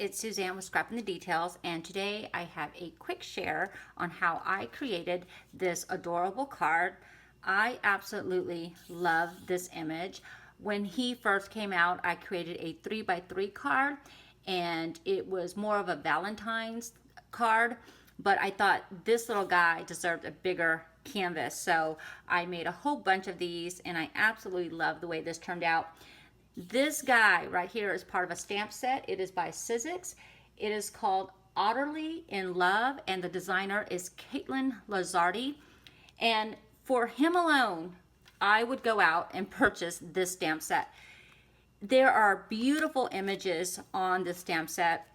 it's Suzanne with Scrapping the Details, and today I have a quick share on how I created this adorable card. I absolutely love this image. When he first came out, I created a 3x3 card, and it was more of a Valentine's card, but I thought this little guy deserved a bigger canvas, so I made a whole bunch of these, and I absolutely love the way this turned out. This guy right here is part of a stamp set. It is by Sizzix. It is called Otterly In Love, and the designer is Caitlin Lazardi. And for him alone, I would go out and purchase this stamp set. There are beautiful images on this stamp set,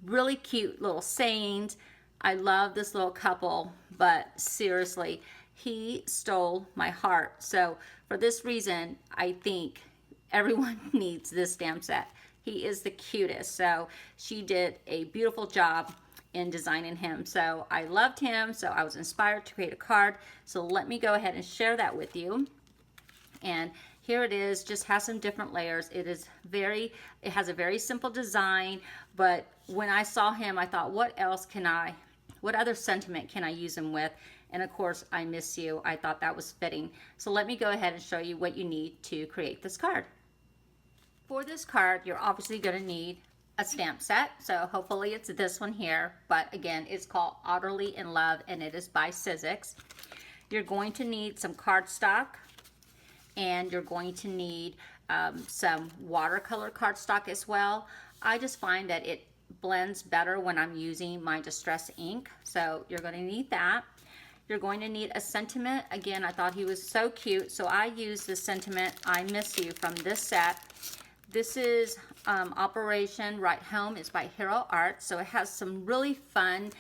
really cute little sayings. I love this little couple, but seriously, he stole my heart. So for this reason, I think everyone needs this stamp set. He is the cutest. So she did a beautiful job in designing him. So I loved him. So I was inspired to create a card. So let me go ahead and share that with you. And here it is, just has some different layers. It has a very simple design, but when I saw him, I thought, what other sentiment can I use him with? And of course, I miss you. I thought that was fitting. So let me go ahead and show you what you need to create this card. For this card, you're obviously going to need a stamp set. So hopefully it's this one here. But again, it's called Otterly In Love, and it is by Sizzix. You're going to need some cardstock, and you're going to need some watercolor cardstock as well. I just find that it blends better when I'm using my distress ink. So you're going to need that. You're going to need a sentiment. Again, I thought he was so cute, so I used the sentiment I Miss You from this set. This is Operation Right Home. It's by Hero Art, so it has some really fun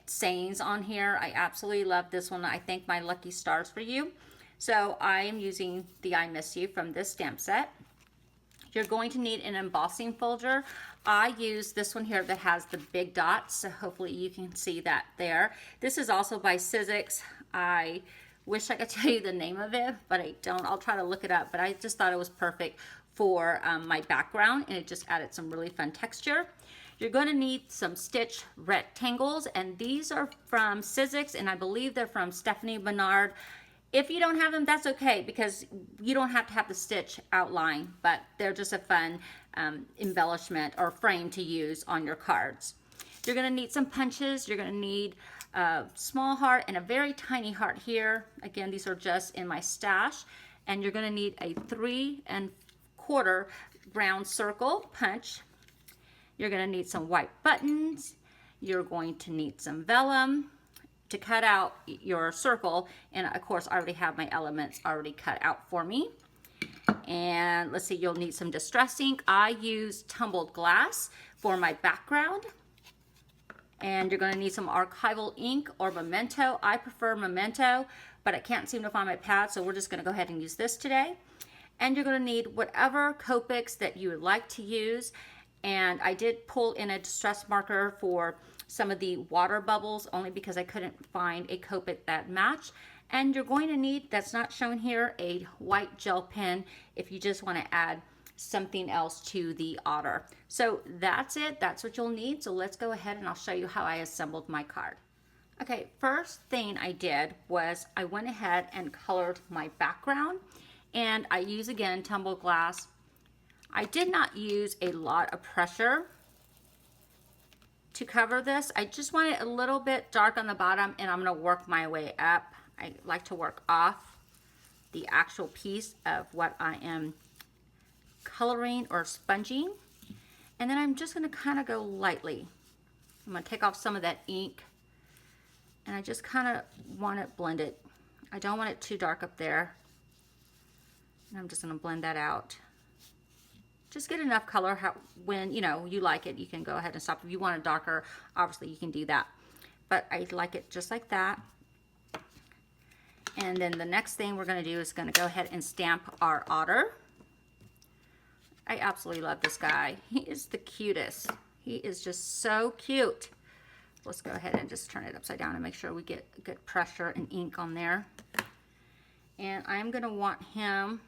sayings on here. I absolutely love this one. I thank my lucky stars for you. So I am using the I Miss You from this stamp set. You're going to need an embossing folder. I use this one here that has the big dots, so hopefully you can see that there. This is also by Sizzix. I wish I could tell you the name of it, but I don't. I'll try to look it up, but I just thought it was perfect for my background, and it just added some really fun texture. You're going to need some stitch rectangles, and these are from Sizzix, and I believe they're from Stephanie Bernard. If you don't have them, that's okay, because you don't have to have the stitch outline, but they're just a fun embellishment or frame to use on your cards. You're going to need some punches. You're going to need a small heart and a very tiny heart here. Again, these are just in my stash. And you're going to need a 3 1/4 round circle punch. You're going to need some white buttons. You're going to need some vellum to cut out your circle, and of course I already have my elements already cut out for me. And let's see, you'll need some distress ink. I use tumbled glass for my background, and you're going to need some archival ink or Memento. I prefer Memento, but I can't seem to find my pad, so we're just going to go ahead and use this today. And you're going to need whatever Copics that you would like to use, and I did pull in a distress marker for some of the water bubbles only because I couldn't find a Copic that matched. And you're going to need, that's not shown here, a white gel pen if you just want to add something else to the otter. So that's it. That's what you'll need. So let's go ahead and I'll show you how I assembled my card. Okay, first thing I did was I went ahead and colored my background, and I use again tumbled glass. I did not use a lot of pressure to cover this. I just want it a little bit dark on the bottom, and I'm going to work my way up. I like to work off the actual piece of what I am coloring or sponging, and then I'm just going to kind of go lightly. I'm going to take off some of that ink, and I just kind of want it blended. I don't want it too dark up there, and I'm just going to blend that out. Just get enough color. When you like it, you can go ahead and stop. If you want it darker, obviously you can do that. But I like it just like that. And then the next thing we're going to do is going to go ahead and stamp our otter. I absolutely love this guy. He is the cutest. He is just so cute. Let's go ahead and just turn it upside down and make sure we get good pressure and ink on there. And I'm going to want him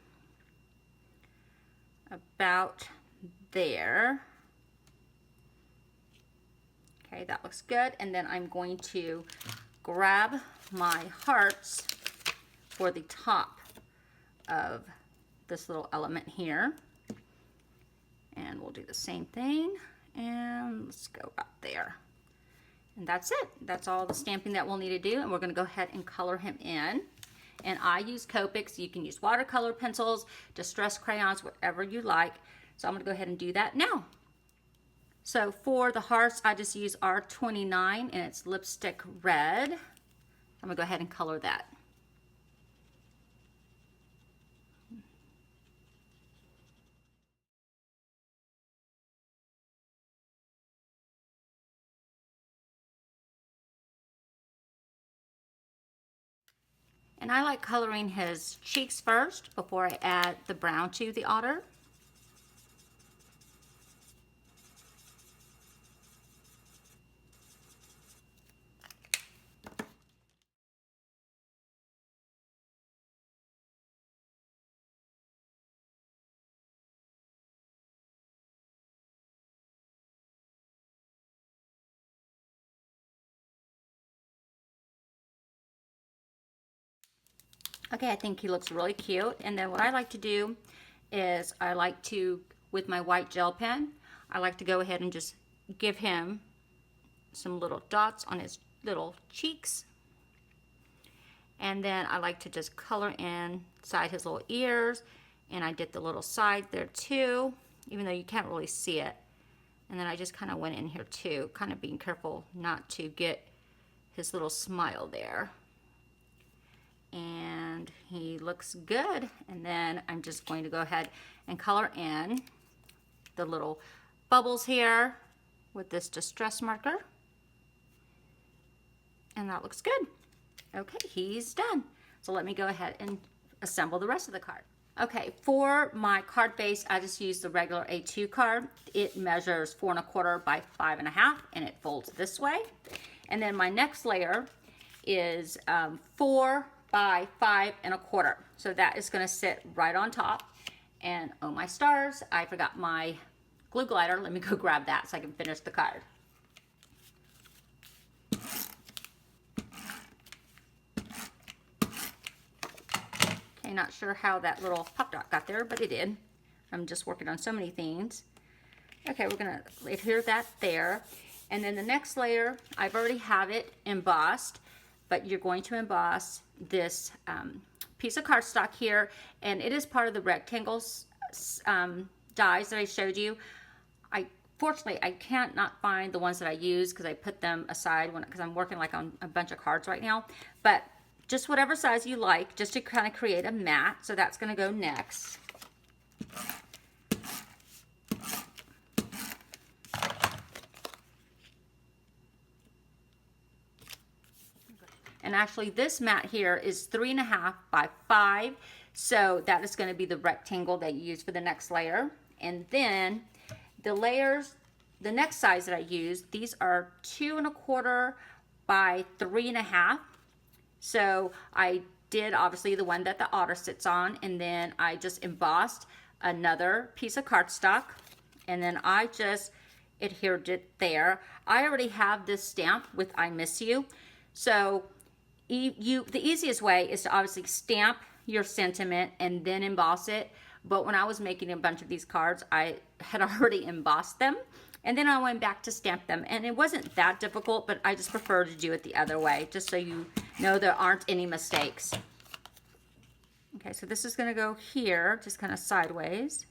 about there. Okay, that looks good. And then I'm going to grab my hearts for the top of this little element here. And we'll do the same thing. And let's go up there. And that's it. That's all the stamping that we'll need to do. And we're going to go ahead and color him in. And I use Copics. You can use watercolor pencils, distress crayons, whatever you like. So I'm going to go ahead and do that now. So for the hearts, I just use R29 and it's lipstick red. I'm going to go ahead and color that. And I like coloring his cheeks first before I add the brown to the otter. Okay, I think he looks really cute. And then what I like to do is I like to, with my white gel pen, I like to go ahead and just give him some little dots on his little cheeks. And then I like to just color inside his little ears. And I did the little side there too, even though you can't really see it. And then I just kind of went in here too, kind of being careful not to get his little smile there. And he looks good. And then I'm just going to go ahead and color in the little bubbles here with this distress marker. And that looks good. Okay, he's done. So let me go ahead and assemble the rest of the card. Okay, for my card base, I just used the regular A2 card. It measures 4 1/4 by 5 1/2, and it folds this way. And then my next layer is 4 by 5 1/4. So that is going to sit right on top. And oh my stars, I forgot my glue glider. Let me go grab that so I can finish the card. Okay, not sure how that little pop dot got there, but it did. I'm just working on so many things. Okay, we're going to adhere that there. And then the next layer, I've already have it embossed, but you're going to emboss this piece of cardstock here, and it is part of the rectangles dies that I showed you. Fortunately, I can't not find the ones that I use because I put them aside because I'm working like on a bunch of cards right now. But just whatever size you like, just to kind of create a mat. So that's going to go next. And actually this mat here is 3 1/2 by 5. So that is going to be the rectangle that you use for the next layer. And then the layers, the next size that I use, these are 2 1/4 by 3 1/2. So I did obviously the one that the otter sits on, and then I just embossed another piece of cardstock, and then I just adhered it there. I already have this stamp with I miss you. So the easiest way is to obviously stamp your sentiment and then emboss it. But when I was making a bunch of these cards, I had already embossed them. And then I went back to stamp them. And it wasn't that difficult, but I just prefer to do it the other way, just so you know there aren't any mistakes. Okay, so this is going to go here, just kind of sideways.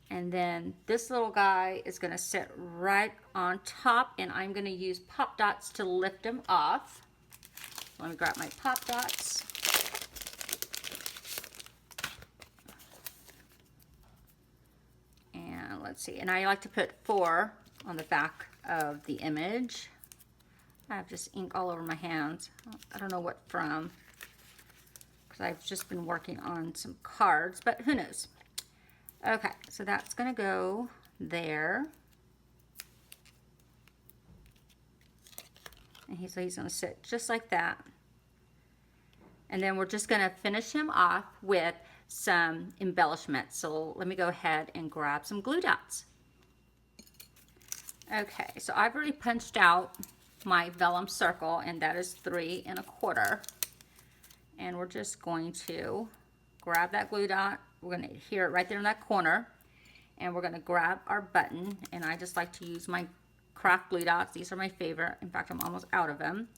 And then this little guy is going to sit right on top, and I'm going to use pop dots to lift him off. Let me grab my pop dots. And let's see, and I like to put 4 on the back of the image. I have just ink all over my hands. I don't know what from, because I've just been working on some cards, but who knows. Okay, so that's going to go there. And so he's going to sit just like that. And then we're just going to finish him off with some embellishments. So let me go ahead and grab some glue dots. Okay, so I've already punched out my vellum circle, and that is 3 1/4. And we're just going to grab that glue dot. We're going to adhere it right there in that corner. And we're going to grab our button. And I just like to use my craft glue dots. These are my favorite. In fact, I'm almost out of them.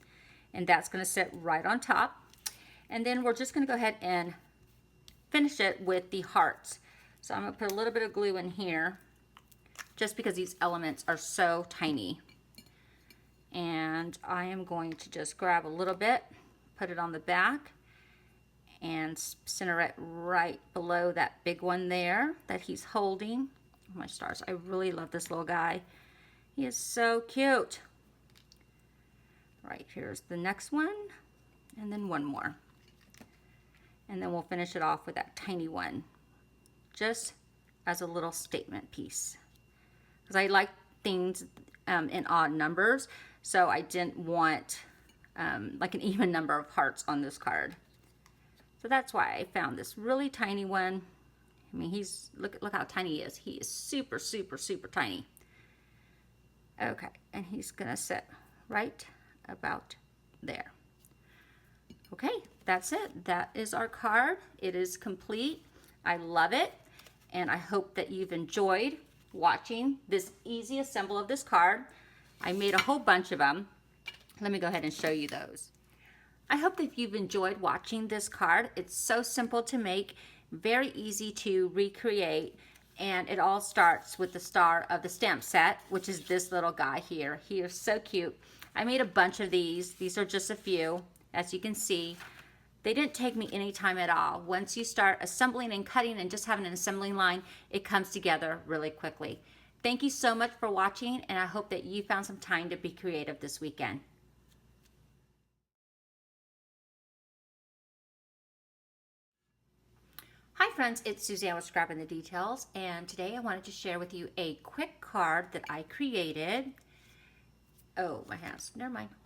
And that's going to sit right on top. And then we're just going to go ahead and finish it with the hearts. So I'm going to put a little bit of glue in here just because these elements are so tiny. And I am going to just grab a little bit, put it on the back, and center it right below that big one there that he's holding. Oh my stars, I really love this little guy. He is so cute. Right, here's the next one, and then one more. And then we'll finish it off with that tiny one, just as a little statement piece. Because I like things in odd numbers, so I didn't want like an even number of hearts on this card. So that's why I found this really tiny one. I mean, look how tiny he is. He is super, super, super tiny. Okay, and he's gonna sit right about there. Okay, that's it. That is our card. It is complete. I love it, and I hope that you've enjoyed watching this easy assemble of this card. I made a whole bunch of them. Let me go ahead and show you those. I hope that you've enjoyed watching this card. It's so simple to make, very easy to recreate, and it all starts with the star of the stamp set, which is this little guy here. He is so cute. I made a bunch of these. These are just a few, as you can see. They didn't take me any time at all. Once you start assembling and cutting and just having an assembling line, it comes together really quickly. Thank you so much for watching, and I hope that you found some time to be creative this weekend. Hi friends, it's Suzanne with Scrapping the Details, and today I wanted to share with you a quick card that I created. Oh, my hands, never mind.